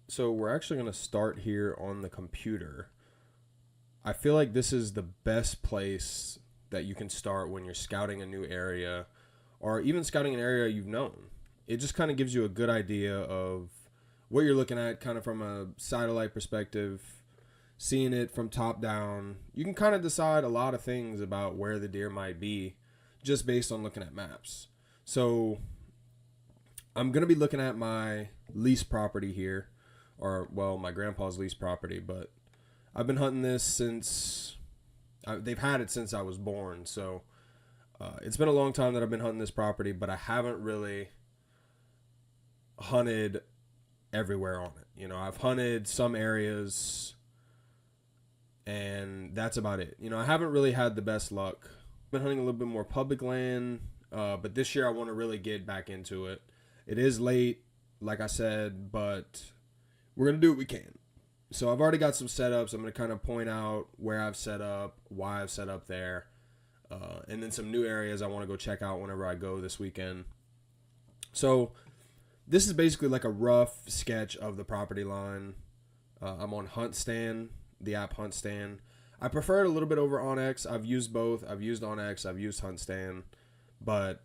So we're actually going to start here on the computer. I feel like this is the best place that you can start when you're scouting a new area or even scouting an area you've known. It just kind of gives you a good idea of what you're looking at, kind of from a satellite perspective, seeing it from top down. You can kind of decide a lot of things about where the deer might be just based on looking at maps. So I'm going to be looking at my lease property here, or, well, my grandpa's lease property, but I've been hunting this since they've had it since I was born. So it's been a long time that I've been hunting this property, but I haven't really hunted everywhere on it. You know, I've hunted some areas, and that's about it. You know, I haven't really had the best luck. I've been hunting a little bit more public land, but this year I want to really get back into it. It is late, like I said, but we're going to do what we can. So I've already got some setups. I'm going to kind of point out where I've set up, why I've set up there, and then some new areas I want to go check out whenever I go this weekend. So this is basically like a rough sketch of the property line. I'm on HuntStand, the app HuntStand. I prefer it a little bit over OnX. I've used both. I've used OnX. I've used HuntStand. But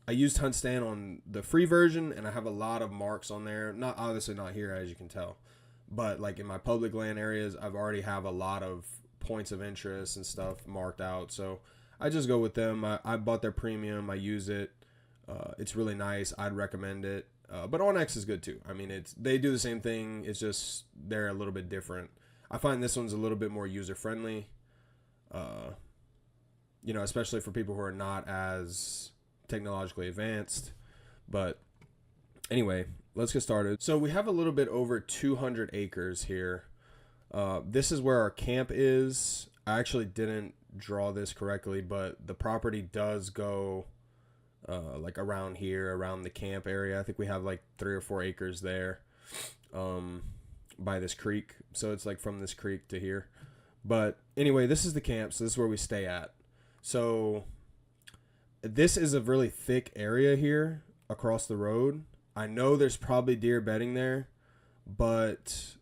I used HuntStand on the free version, and I have a lot of marks on there. Not obviously not here, as you can tell. But like in my public land areas, I've already have a lot of points of interest and stuff marked out. So I just go with them. I bought their premium. I use it. It's really nice. I'd recommend it. But OnX is good too. I mean, they do the same thing. It's just they're a little bit different. I find this one's a little bit more user friendly. You know, especially for people who are not as technologically advanced. But anyway, let's get started. So we have a little bit over 200 acres here. This is where our camp is. I actually didn't draw this correctly, but the property does go like around here, around the camp area. I think we have like 3 or 4 acres there by this creek. So it's like from this creek to here. But anyway, this is the camp. So this is where we stay at. So this is a really thick area here across the road. I know there's probably deer bedding there, but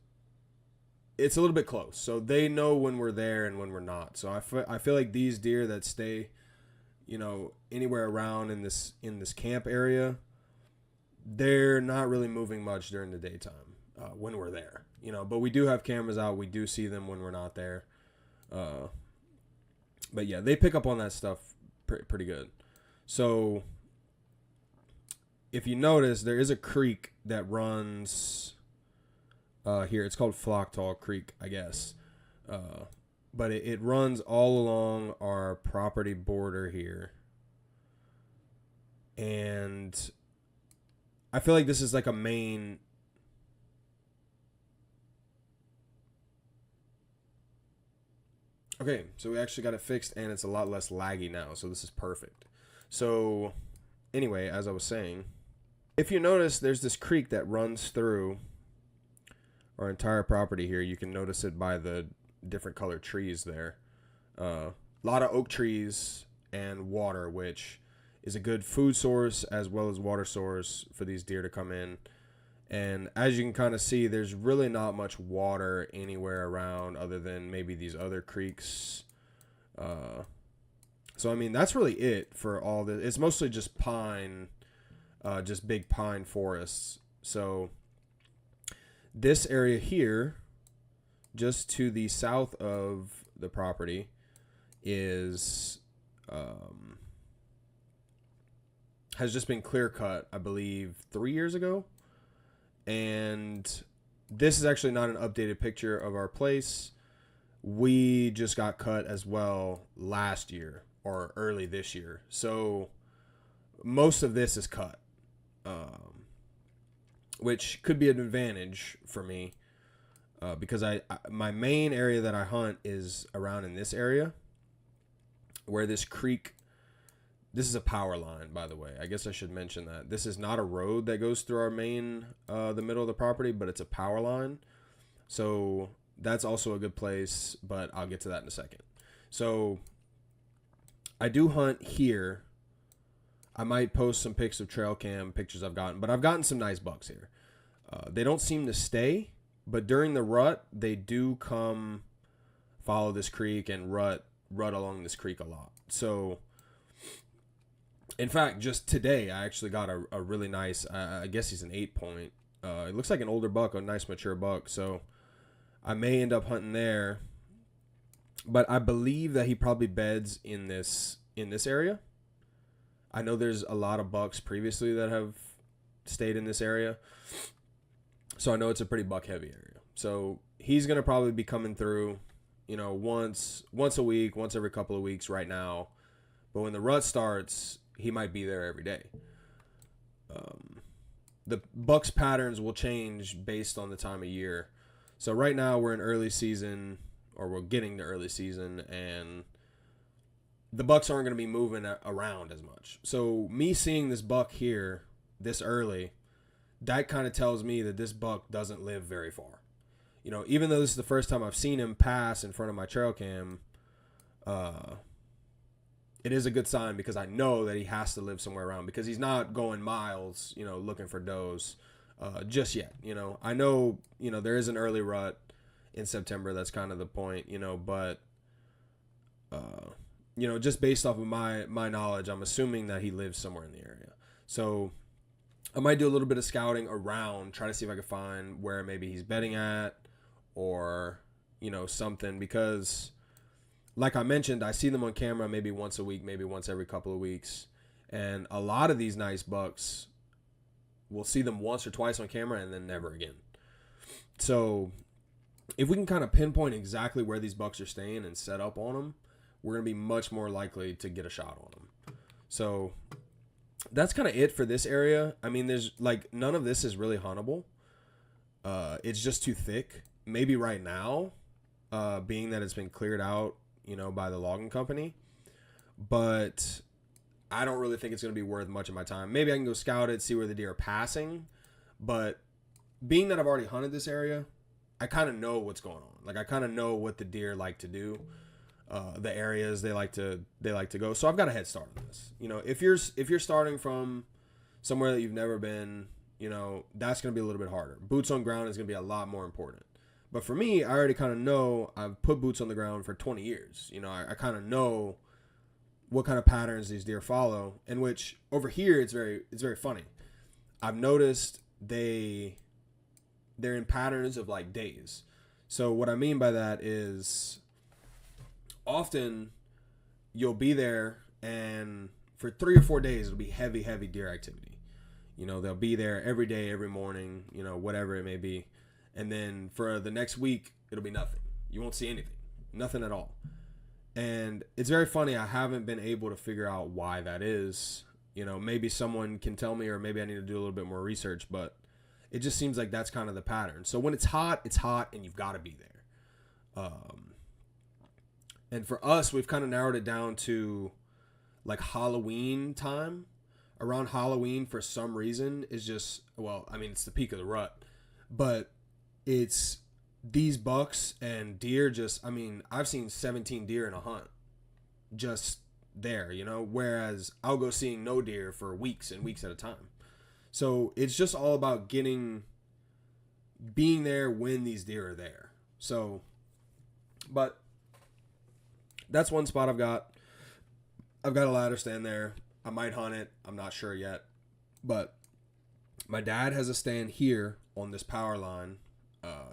it's a little bit close. So they know when we're there and when we're not. So I feel like these deer that stay, you know, anywhere around in this camp area, they're not really moving much during the daytime when we're there. You know, but we do have cameras out. We do see them when we're not there. But yeah, they pick up on that stuff pretty good. So if you notice, there is a creek that runs here. It's called Flocktall Creek, I guess. But it runs all along our property border here. And I feel like this is like a main... Okay, so we actually got it fixed, and it's a lot less laggy now, so this is perfect. So anyway, as I was saying, if you notice, there's this creek that runs through our entire property here. You can notice it by the different colored trees there. A lot of oak trees and water, which is a good food source as well as water source for these deer to come in. And as you can kind of see, there's really not much water anywhere around other than maybe these other creeks. So, I mean, that's really it for all this. It's mostly just pine, just big pine forests. So this area here, just to the south of the property, is has just been clear cut, I believe, 3 years ago. And this is actually not an updated picture of our place. We just got cut as well last year or early this year. So most of this is cut, which could be an advantage for me because my main area that I hunt is around in this area where this creek. This is a power line, by the way. I guess I should mention that. This is not a road that goes through our main, the middle of the property, but it's a power line. So that's also a good place, but I'll get to that in a second. So I do hunt here. I might post some pics of trail cam pictures I've gotten, but I've gotten some nice bucks here. They don't seem to stay, but during the rut, they do come follow this creek and rut along this creek a lot. So, in fact, just today, I actually got a really nice, I guess he's an 8-point. It looks like an older buck, a nice mature buck. So, I may end up hunting there. But I believe that he probably beds in this area. I know there's a lot of bucks previously that have stayed in this area. So I know it's a pretty buck heavy area. So he's going to probably be coming through, once a week, once every couple of weeks right now. But when the rut starts, he might be there every day. The bucks patterns will change based on the time of year. So right now we're in early season, or we're getting to early season, and the bucks aren't going to be moving around as much. So me seeing this buck here this early, that kind of tells me that this buck doesn't live very far. Even though this is the first time I've seen him pass in front of my trail cam, it is a good sign because I know that he has to live somewhere around, because he's not going miles, looking for does just yet. I know, there is an early rut in September. That's kind of the point, but, just based off of my knowledge, I'm assuming that he lives somewhere in the area. So I might do a little bit of scouting around, try to see if I can find where maybe he's bedding at, or, something, because like I mentioned, I see them on camera maybe once a week, maybe once every couple of weeks. And a lot of these nice bucks, we'll see them once or twice on camera and then never again. So if we can kind of pinpoint exactly where these bucks are staying and set up on them, we're going to be much more likely to get a shot on them. So that's kind of it for this area. I mean, there's none of this is really huntable. It's just too thick. Maybe right now, being that it's been cleared out, by the logging company. But I don't really think it's going to be worth much of my time. Maybe I can go scout it, see where the deer are passing. But being that I've already hunted this area, I kind of know what's going on. I kind of know what the deer like to do, the areas they like to go. So I've got a head start on this. If you're starting from somewhere that you've never been, that's going to be a little bit harder. Boots on ground is going to be a lot more important. But for me, I already kind of know. I've put boots on the ground for 20 years. I kind of know what kind of patterns these deer follow. In which over here, it's very funny. I've noticed they're in patterns of days. So what I mean by that is often you'll be there and for 3 or 4 days it'll be heavy deer activity. They'll be there every day, every morning, whatever it may be. And then for the next week, it'll be nothing. You won't see anything. Nothing at all. And it's very funny. I haven't been able to figure out why that is. Maybe someone can tell me, or maybe I need to do a little bit more research, but it just seems like that's kind of the pattern. So when it's hot, and you've got to be there. And for us, we've kind of narrowed it down to Halloween time. Around Halloween, for some reason, is just, it's the peak of the rut. But it's these bucks and deer I've seen 17 deer in a hunt just there, whereas I'll go seeing no deer for weeks and weeks at a time. So it's just all about being there when these deer are there. So, but that's one spot I've got a ladder stand there. I might hunt it. I'm not sure yet, but my dad has a stand here on this power line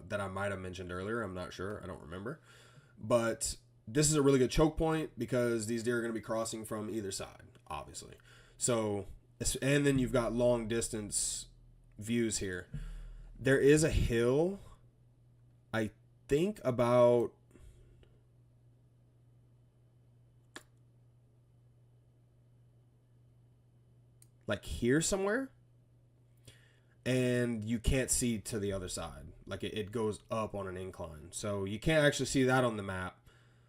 that I might have mentioned earlier. I'm not sure. I don't remember. But this is a really good choke point because these deer are going to be crossing from either side, obviously. So, and then you've got long distance views here. There is a hill, I think about here somewhere. And you can't see to the other side. It goes up on an incline. So you can't actually see that on the map.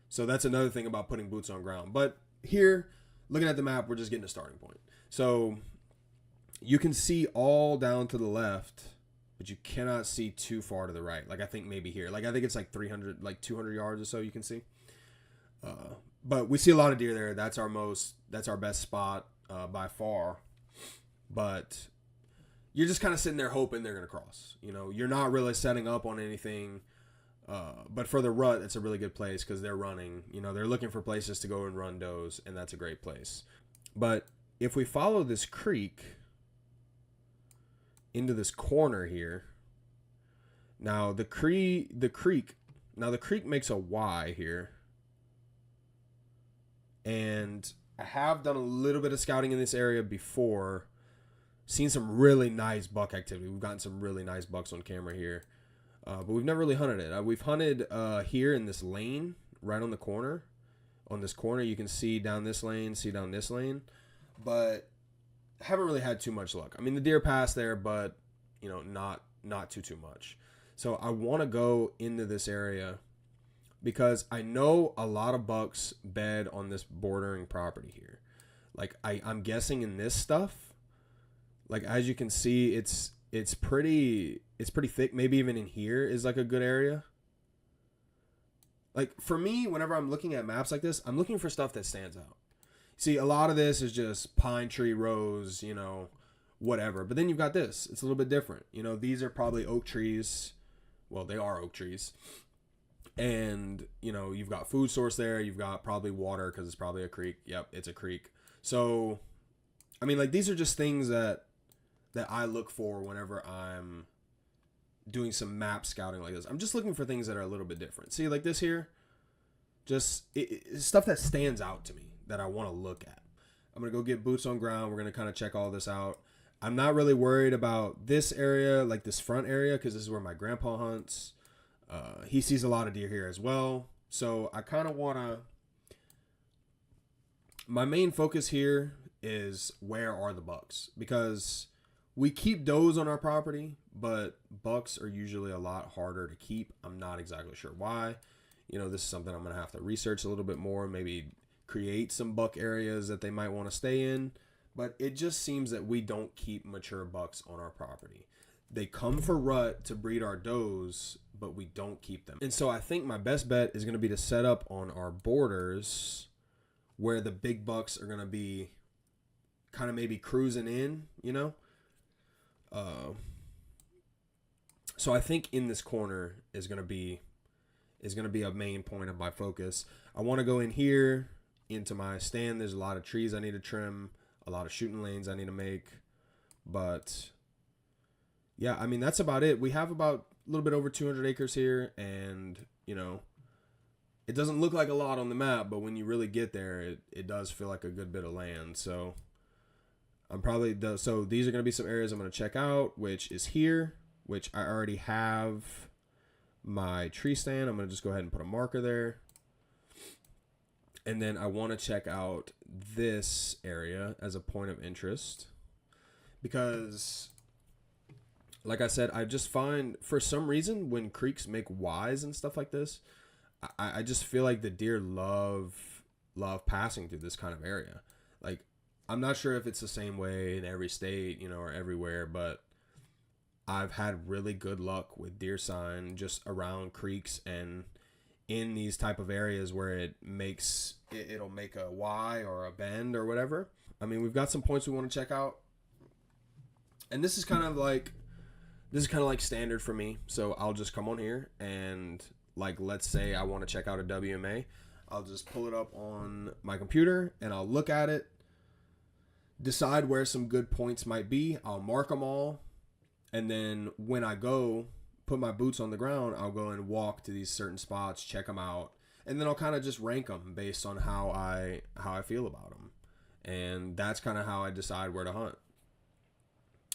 So that's another thing about putting boots on ground. But here, looking at the map, we're just getting a starting point. So you can see all down to the left, but you cannot see too far to the right. I think maybe here. I think it's 300, 200 yards or so you can see. But we see a lot of deer there. That's our best spot by far. But you're just kind of sitting there hoping they're going to cross. You know, you're not really setting up on anything. But for the rut, it's a really good place because they're running. You know, they're looking for places to go and run does, and that's a great place. But if we follow this creek into this corner here, now the creek makes a Y here. And I have done a little bit of scouting in this area before. Seen some really nice buck activity. We've gotten some really nice bucks on camera here. But we've never really hunted it. We've hunted here in this lane, right on the corner. On this corner, you can see down this lane, see down this lane. But haven't really had too much luck. I mean, the deer passed there, but, you know, not too much. So I want to go into this area because I know a lot of bucks bed on this bordering property here. Like, I'm guessing in this stuff, like, as you can see, it's pretty thick. Maybe even in here is like a good area. Like, for me, whenever I'm looking at maps like this, I'm looking for stuff that stands out. See, a lot of this is just pine tree rows, you know, whatever. But then you've got this. It's a little bit different. You know, these are probably oak trees. Well, they are oak trees. And, you know, you've got food source there. You've got probably water because it's probably a creek. Yep, it's a creek. So, I mean, like, these are just things that I look for whenever I'm doing some map scouting like this. I'm just looking for things that are a little bit different. See, like this here, just it's stuff that stands out to me that I want to look at. I'm going to go get boots on ground. We're going to kind of check all this out. I'm not really worried about this area, like this front area, because this is where my grandpa hunts. He sees a lot of deer here as well. So I kind of want to... My main focus here is where are the bucks? Because we keep does on our property, but bucks are usually a lot harder to keep. I'm not exactly sure why. You know, this is something I'm going to have to research a little bit more, maybe create some buck areas that they might want to stay in. But it just seems that we don't keep mature bucks on our property. They come for rut to breed our does, but we don't keep them. And so I think my best bet is going to be to set up on our borders where the big bucks are going to be kind of maybe cruising in, you know? So I think in this corner is going to be a main point of my focus. I want to go in here into my stand. There's a lot of trees I need to trim, a lot of shooting lanes I need to make, but yeah, I mean, that's about it. We have about a little bit over 200 acres here, and, you know, it doesn't look like a lot on the map, but when you really get there, it does feel like a good bit of land. So so these are going to be some areas I'm going to check out, which is here, which I already have my tree stand. I'm going to just go ahead and put a marker there. And then I want to check out this area as a point of interest because, like I said, I just find for some reason when creeks make Ys and stuff like this, I just feel like the deer love passing through this kind of area. Like, I'm not sure if it's the same way in every state, you know, or everywhere, but I've had really good luck with deer sign just around creeks and in these type of areas where it'll make a Y or a bend or whatever. I mean, we've got some points we want to check out, and this is kind of like standard for me. So I'll just come on here and, like, let's say I want to check out a WMA. I'll just pull it up on my computer and I'll look at it, decide where some good points might be. I'll mark them all, and then when I go put my boots on the ground, I'll go and walk to these certain spots, check them out, and then I'll kind of just rank them based on how I feel about them. And that's kind of how I decide where to hunt.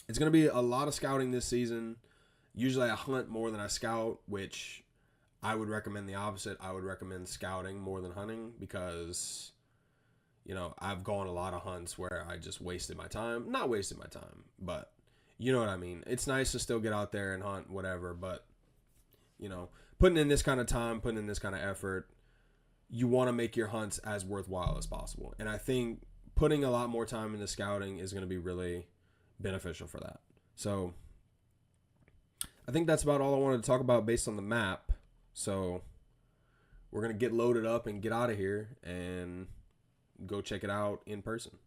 It's going to be a lot of scouting this season. Usually I hunt more than I scout, which I would recommend the opposite. I would recommend scouting more than hunting because, you know, I've gone a lot of hunts where I just wasted my time. Not wasted my time, but you know what I mean. It's nice to still get out there and hunt, whatever, but, you know, putting in this kind of time, putting in this kind of effort, you want to make your hunts as worthwhile as possible. And I think putting a lot more time into scouting is going to be really beneficial for that. So I think that's about all I wanted to talk about based on the map. So we're going to get loaded up and get out of here and go check it out in person.